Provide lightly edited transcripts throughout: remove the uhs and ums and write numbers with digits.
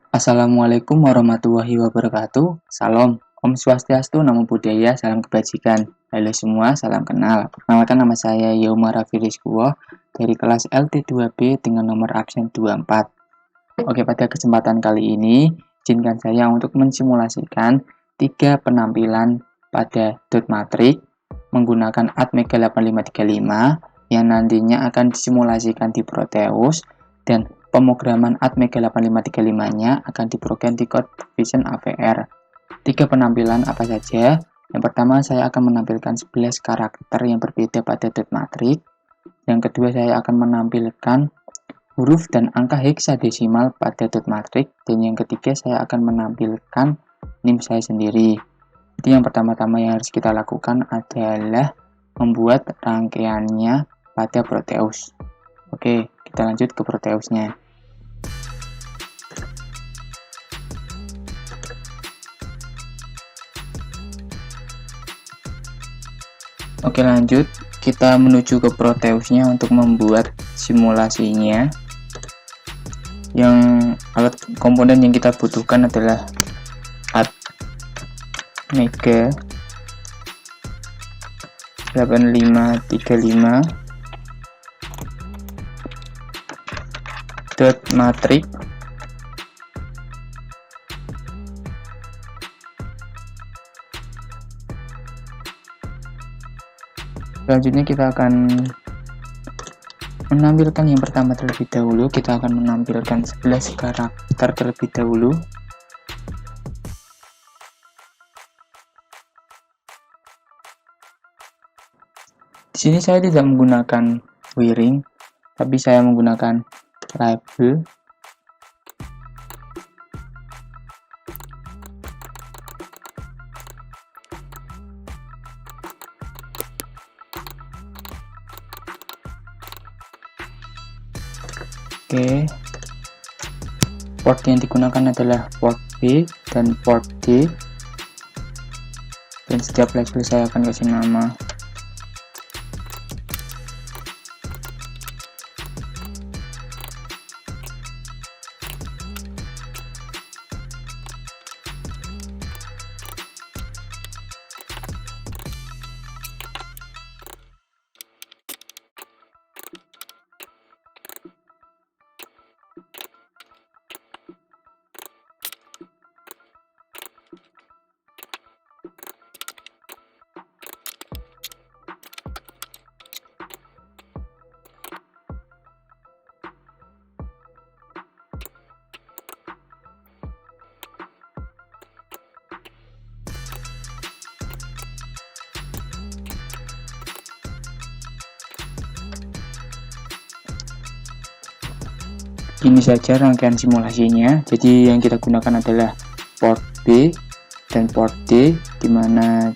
Assalamualaikum warahmatullahi wabarakatuh. Salam, Om Swastiastu, Namo Buddhaya, salam kebajikan. Halo semua, salam kenal. Perkenalkan nama saya Yoma Raffi Rizkuwo dari kelas LT2B dengan nomor absen 24. Oke, pada kesempatan kali ini, izinkan saya untuk mensimulasikan 3 penampilan pada dot matrix menggunakan Atmega 8535 yang nantinya akan disimulasikan di Proteus dan pemrograman Atmega 8535-nya akan diprogram di CodeVision AVR. 3 penampilan apa saja? Yang pertama, saya akan menampilkan 11 karakter yang berbeda pada dot matrix. Yang kedua, saya akan menampilkan huruf dan angka heksadesimal pada dot matrix. Dan yang ketiga, saya akan menampilkan NIM saya sendiri. Jadi yang pertama-tama yang harus kita lakukan adalah membuat rangkaiannya pada Proteus. Oke, kita lanjut ke Proteusnya. Oke, lanjut. Kita menuju ke Proteusnya untuk membuat simulasinya. Yang alat komponen yang kita butuhkan adalah Atmega 8535 dot matrix selanjutnya kita akan menampilkan yang pertama terlebih dahulu. Kita akan menampilkan 11 karakter terlebih dahulu. Di sini saya tidak menggunakan wiring, tapi saya menggunakan label. Oke. Port yang digunakan adalah port B dan port D. Dan setiap label saya akan kasih nama. Ini saja rangkaian simulasinya. Jadi yang kita gunakan adalah port B dan port D, dimana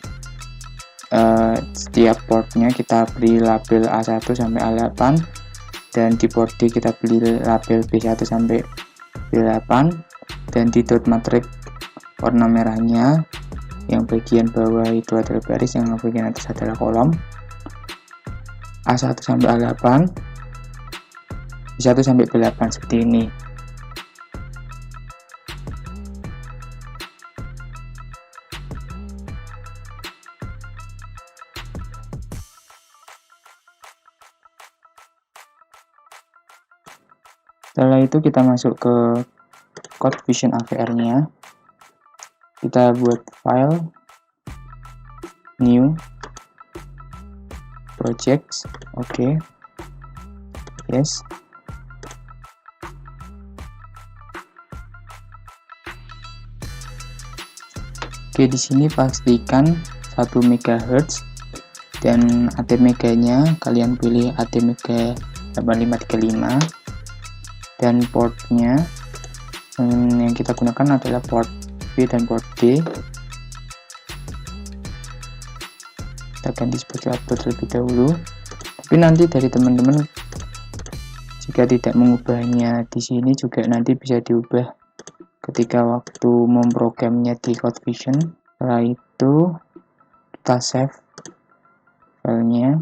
setiap portnya kita beri label A1 sampai A8, dan di port D kita beri label B1 sampai B8, dan di dot matrix warna merahnya yang bagian bawah itu adalah baris, yang bagian atas adalah kolom. A1 sampai A8, B1 sampai B8 seperti ini. Setelah itu kita masuk ke CodeVision AVR-nya. Kita buat file, new, projects, oke, yes. Oke, di sini pastikan 1 MHz dan Atmega-nya kalian pilih Atmega 8535. Dan portnya yang kita gunakan adalah port B dan port D. Kita ganti sebagai output terlebih dahulu, tapi nanti dari teman-teman jika tidak mengubahnya di sini juga nanti bisa diubah ketika waktu memprogramnya di CodeVision. Setelah itu kita save filenya.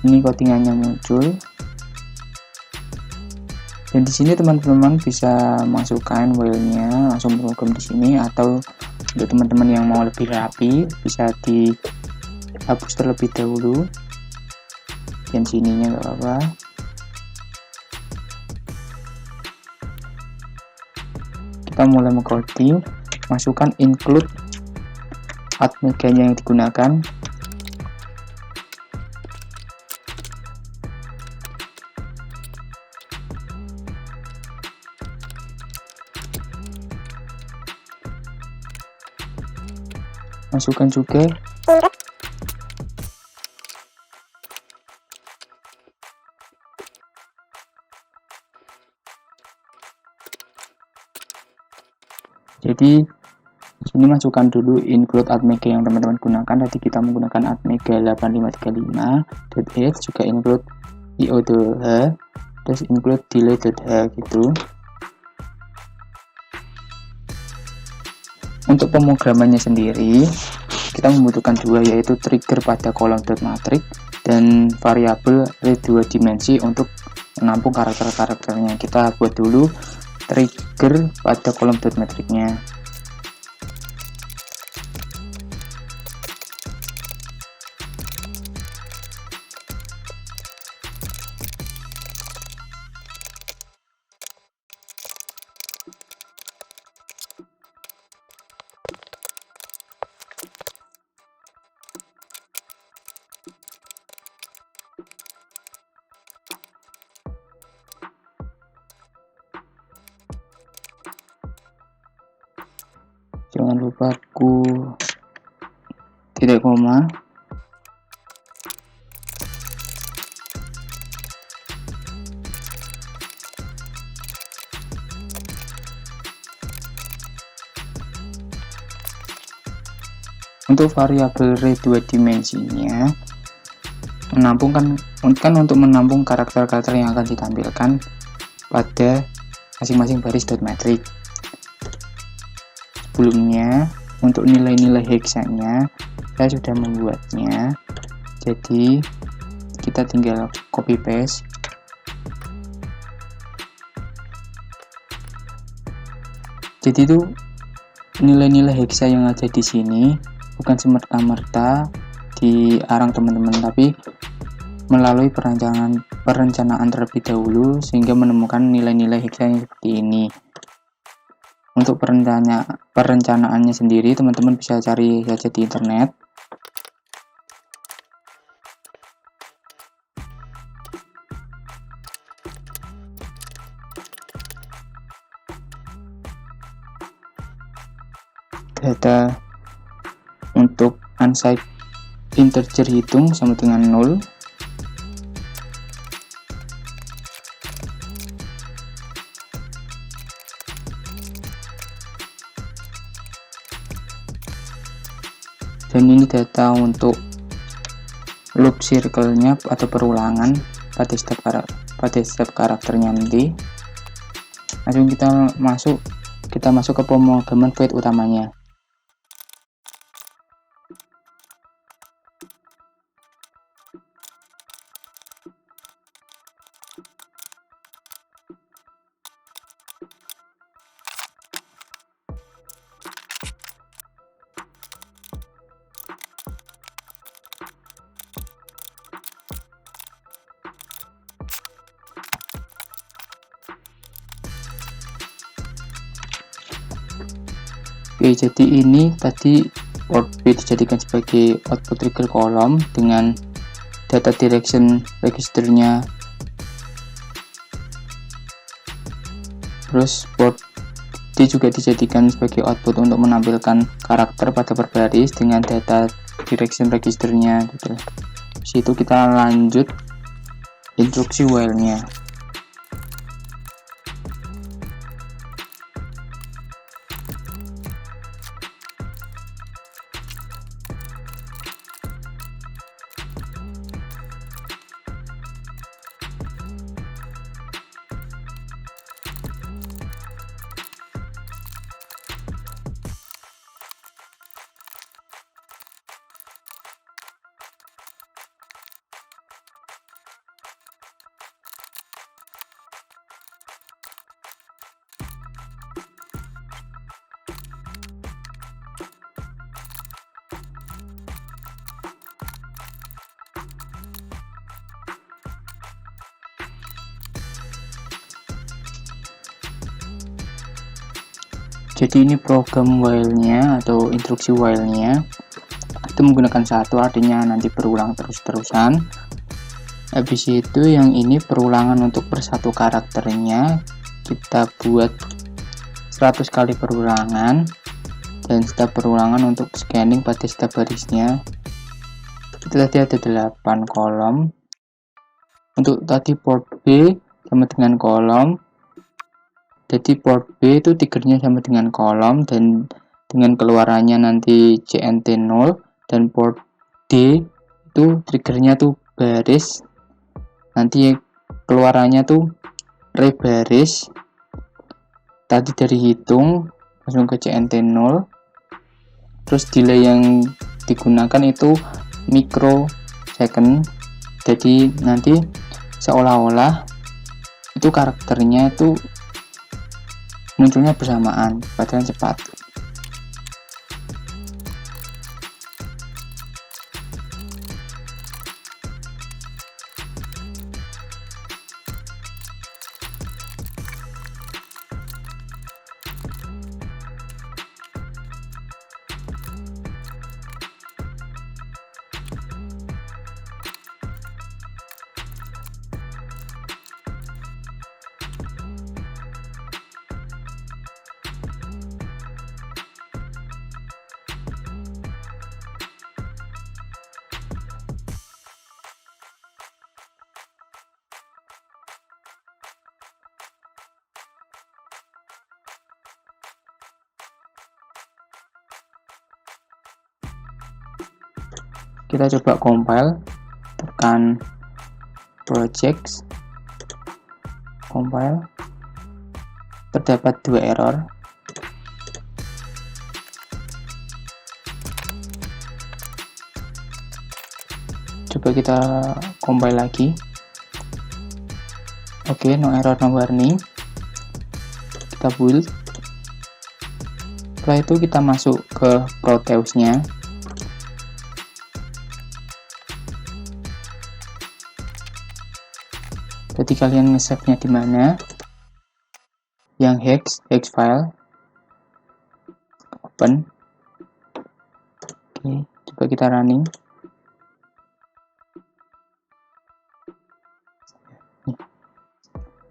Ini codingannya muncul. Dan di sini teman-teman bisa masukkan filenya langsung program di sini, atau untuk teman-teman yang mau lebih rapi bisa dihapus terlebih dahulu. Dan sininya nggak apa-apa. Kita mulai mengcoding, masukkan include atmega-nya yang digunakan. Masukkan juga jadi sini masukkan dulu include atmega yang teman-teman gunakan. Tadi kita menggunakan atmega 8535.h, juga include io.h, terus include delay.h gitu. Untuk pemrogramannya sendiri kita membutuhkan dua, yaitu trigger pada kolom dot matrix dan variabel array 2 dimensi untuk menampung karakter-karakternya. Kita buat dulu trigger pada kolom dot matrixnya. Jangan lupa titik koma. Untuk variabel array 2 dimensinya menampung kan untuk menampung karakter-karakter yang akan ditampilkan pada masing-masing baris dot matrix. Sebelumnya untuk nilai-nilai hexanya saya sudah membuatnya, jadi kita tinggal copy paste. Jadi itu nilai-nilai hexa yang ada di sini bukan semerta-merta diarang teman-teman, tapi melalui perencanaan terlebih dahulu sehingga menemukan nilai-nilai hexa yang seperti ini. Untuk perencanaannya sendiri teman-teman bisa cari saja di internet. Data untuk unsigned integer hitung sama dengan 0. Dan ini data untuk loop circle-nya atau perulangan pada setiap karakternya nanti. Langsung kita masuk ke pemrograman void utamanya. Oke, jadi ini tadi port B dijadikan sebagai output trigger kolom dengan data direction registernya. Terus port D juga dijadikan sebagai output untuk menampilkan karakter pada berbaris dengan data direction registernya gitu. Di situ kita lanjut instruksi while-nya. Jadi ini program while-nya atau instruksi while-nya itu menggunakan satu, artinya nanti berulang terus-terusan. Habis itu yang ini perulangan untuk per satu karakternya kita buat 100 kali perulangan, dan setiap perulangan untuk scanning pada setiap barisnya itu tadi ada 8 kolom. Untuk tadi port B sama dengan kolom, jadi port B itu triggernya sama dengan kolom dan dengan keluarannya nanti CNT 0, dan port D itu triggernya tuh baris, nanti keluarannya tuh rebaris. Tadi dari hitung langsung ke CNT 0, terus delay yang digunakan itu microsecond, jadi nanti seolah-olah itu karakternya itu munculnya bersamaan padahal cepat. Kita coba compile, tekan projects, compile, terdapat 2 error. Coba kita compile lagi. Oke, no error, no warning. Kita build. Setelah itu kita masuk ke Proteus-nya. Jadi kalian nge-save-nya di mana? Yang hex file. Open. Oke, coba kita running.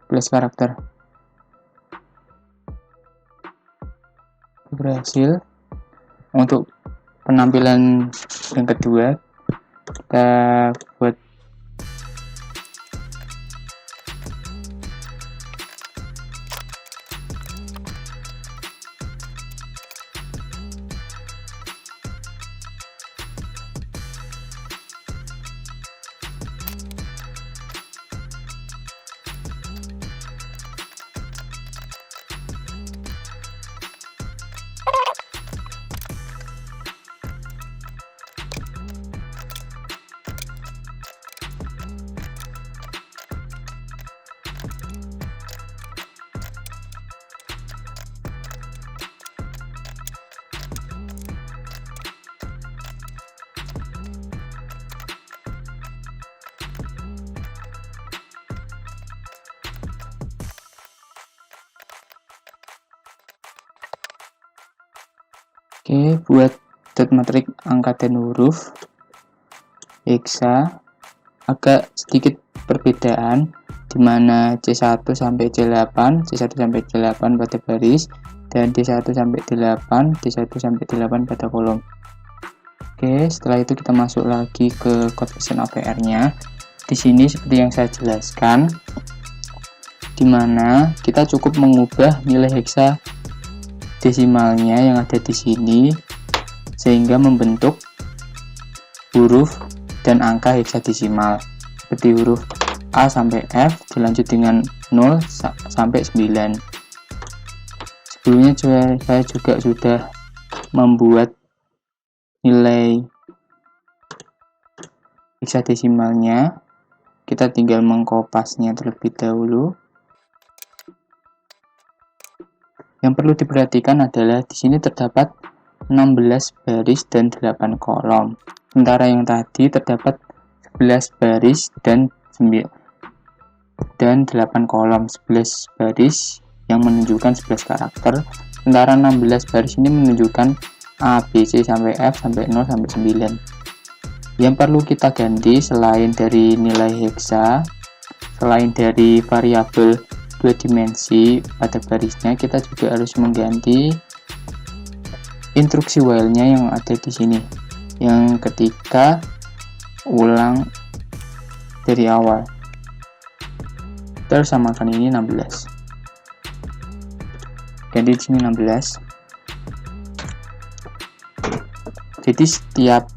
Plus karakter. Berhasil. Untuk penampilan yang kedua, kita buat Oke, buat dot matrix angka dan huruf hexa agak sedikit perbedaan, dimana C1 sampai C8, C1 sampai C8 pada baris, dan D1 sampai D8, D1 sampai D8 pada kolom. Oke, setelah itu kita masuk lagi ke code version APR-nya. Di sini seperti yang saya jelaskan, dimana kita cukup mengubah nilai hexa desimalnya yang ada di sini sehingga membentuk huruf dan angka hexadesimal seperti huruf A sampai F dilanjut dengan 0 sampai 9. Sebelumnya saya juga sudah membuat nilai hexadesimalnya, kita tinggal mengkopasnya terlebih dahulu. Yang perlu diperhatikan adalah di sini terdapat 16 baris dan 8 kolom. Sementara yang tadi terdapat 11 baris dan 8 kolom. 11 baris yang menunjukkan 11 karakter Sementara 16 baris ini menunjukkan A, B, C sampai F sampai 0 sampai 9. Yang perlu kita ganti selain dari nilai heksa, selain dari variabel 2 dimensi pada barisnya, kita juga harus mengganti instruksi while-nya yang ada di sini. Yang ketika ulang dari awal. Terus samakan ini 16. Ganti di sini 16. Jadi setiap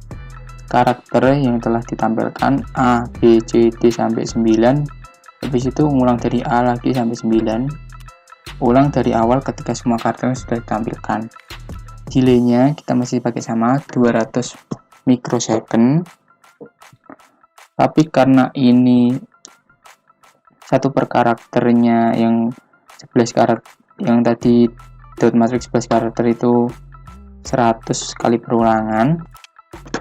karakter yang telah ditampilkan A, B, C, D sampai 9, habis itu ulang dari A lagi sampai 9, ulang dari awal ketika semua karakter sudah ditampilkan. Delay-nya kita masih pakai sama 200 mikrosecond, tapi karena ini satu per karakternya yang 11 karakter, yang tadi dot matrix 11 karakter itu 100 kali perulangan,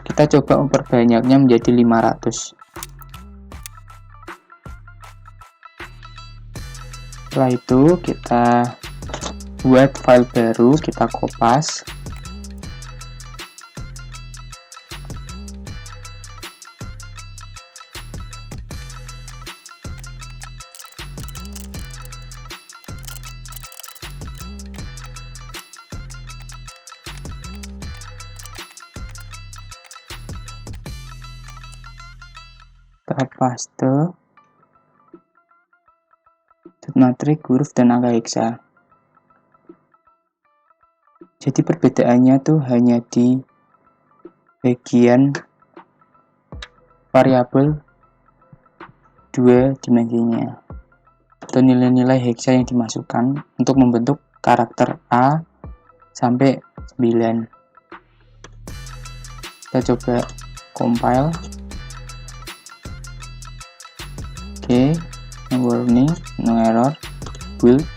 kita coba memperbanyaknya menjadi 500. Setelah itu kita buat file baru, kita kopas. Paste dot matrix, huruf dan angka heksa. Jadi perbedaannya tuh hanya di bagian variabel 2 dimensinya atau nilai-nilai heksa yang dimasukkan untuk membentuk karakter A sampai 9. Kita coba compile. Oke, no warning, no error, build.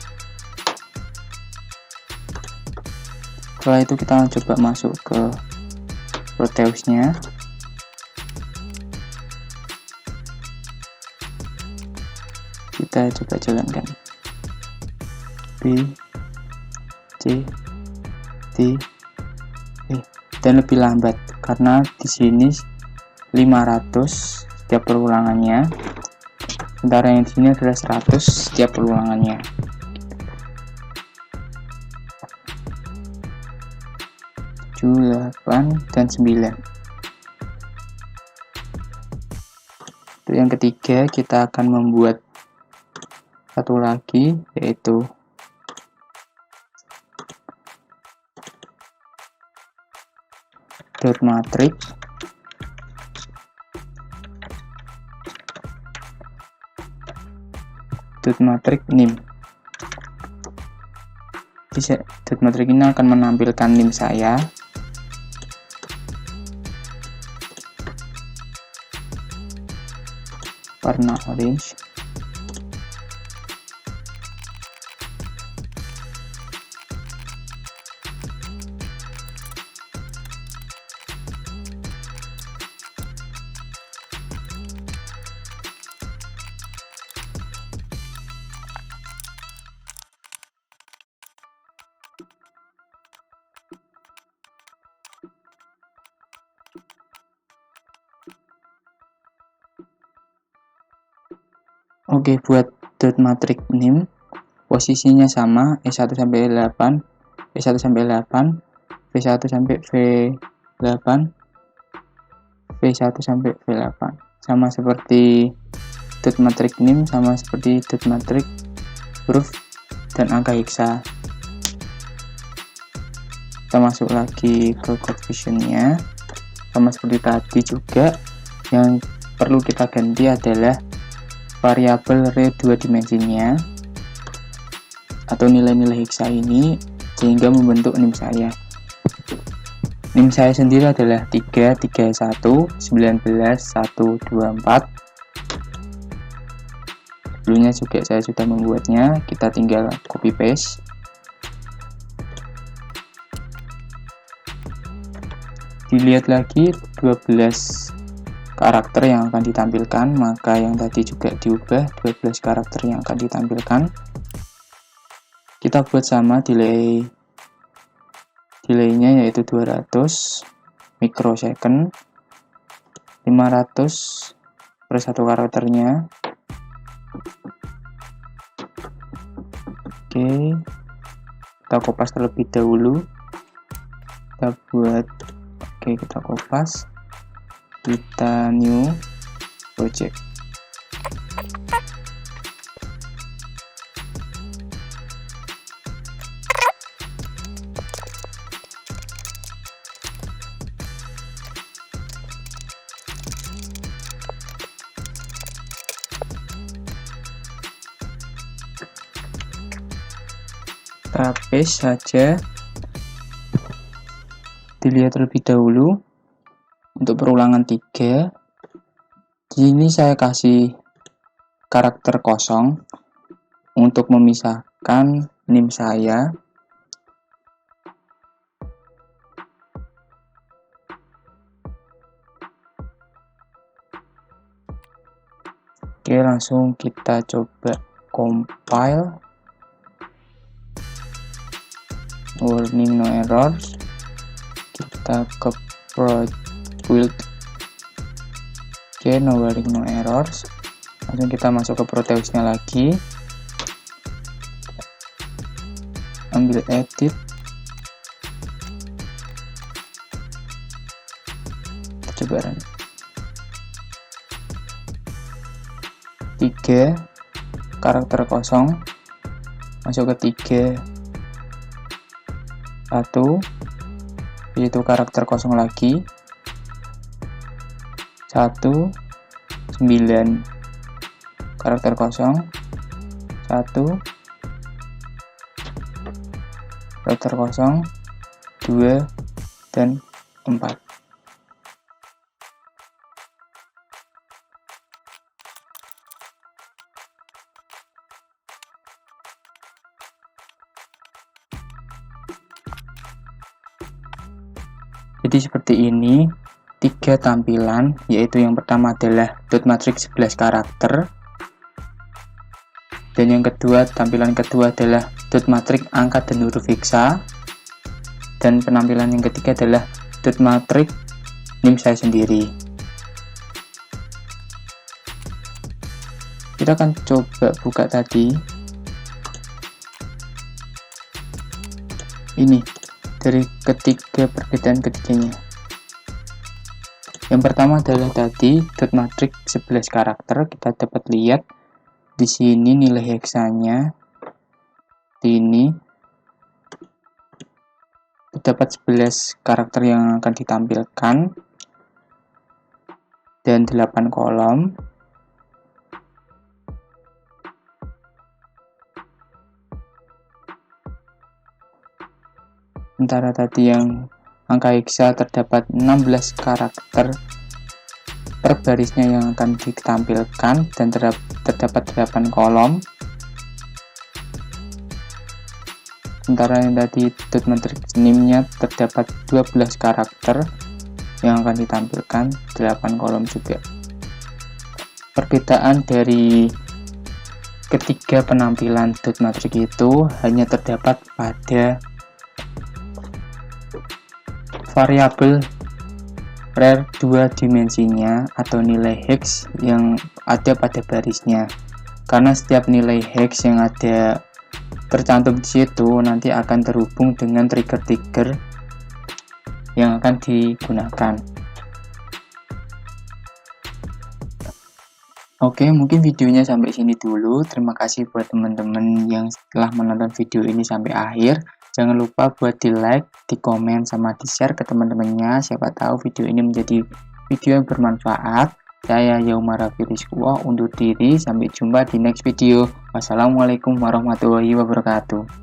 Setelah itu kita coba masuk ke Proteus-nya. Kita coba jalankan. B, C, D, E. Dan lebih lambat karena di sini 500 setiap perulangannya. Sementara yang di sini adalah 100 setiap perulangannya. Tujuh, 8, dan 9. Untuk yang ketiga, kita akan membuat satu lagi, yaitu dot matrix nim. Bisa dot matrix ini akan menampilkan nim saya. Warna orange. Oke, buat dot matrix nim posisinya sama, E1 sampai E8, E1 sampai E8, V1 sampai V8, V1 sampai V8. Sama seperti dot matrix nim, sama seperti dot matrix huruf dan angka heksa. Kita masuk lagi ke code vision-nya. Sama seperti tadi juga, yang perlu kita ganti adalah variabel re 2 dimensinya atau nilai-nilai heksa ini sehingga membentuk nim saya. Nim saya sendiri adalah 3, 31, 19, 124. Dulunya juga saya sudah membuatnya, kita tinggal copy paste. Dilihat lagi 12 karakter yang akan ditampilkan, maka yang tadi juga diubah, 12 karakter yang akan ditampilkan. Kita buat sama delay delaynya yaitu 200 mikrosecond, 500 per satu karakternya. Oke, kita kopas terlebih dahulu. Kita kopas, kita new project. Kita paste saja, dilihat terlebih dahulu. Untuk perulangan 3, di sini saya kasih karakter kosong untuk memisahkan nim saya. Oke, langsung kita coba compile. Warning no errors. Kita ke build. Oke, no warning no errors. Langsung kita masuk ke Proteusnya lagi. Ambil edit. Coba run. 3 karakter kosong, masuk ke 3 1, yaitu karakter kosong lagi, 1 9 karakter kosong, 1 karakter kosong, 2 dan 4. Jadi seperti ini 3 tampilan, yaitu yang pertama adalah dot matrix 11 karakter, dan yang kedua, tampilan kedua adalah dot matrix angka dan huruf heksa, dan penampilan yang ketiga adalah dot matrix nim saya sendiri. Kita akan coba buka tadi ini dari perbedaan ketiganya. Yang pertama adalah tadi dot matrix 11 karakter. Kita dapat lihat di sini nilai heksanya ini terdapat 11 karakter yang akan ditampilkan dan 8 kolom. Sementara tadi yang angka heksa terdapat 16 karakter per barisnya yang akan ditampilkan dan terdapat 8 kolom. Sementara yang tadi dot matrix nim-nya terdapat 12 karakter yang akan ditampilkan 8 kolom juga. Perbedaan dari ketiga penampilan dot matrix itu hanya terdapat pada variabel rare 2 dimensinya atau nilai hex yang ada pada barisnya. Karena setiap nilai hex yang ada tercantum di situ nanti akan terhubung dengan trigger-trigger yang akan digunakan. Oke, mungkin videonya sampai sini dulu. Terima kasih buat teman-teman yang telah menonton video ini sampai akhir. Jangan lupa buat di like, di komen, sama di share ke teman-temannya. Siapa tahu video ini menjadi video yang bermanfaat. Saya Yaumara Firiskuwa undur diri. Sampai jumpa di next video. Wassalamualaikum warahmatullahi wabarakatuh.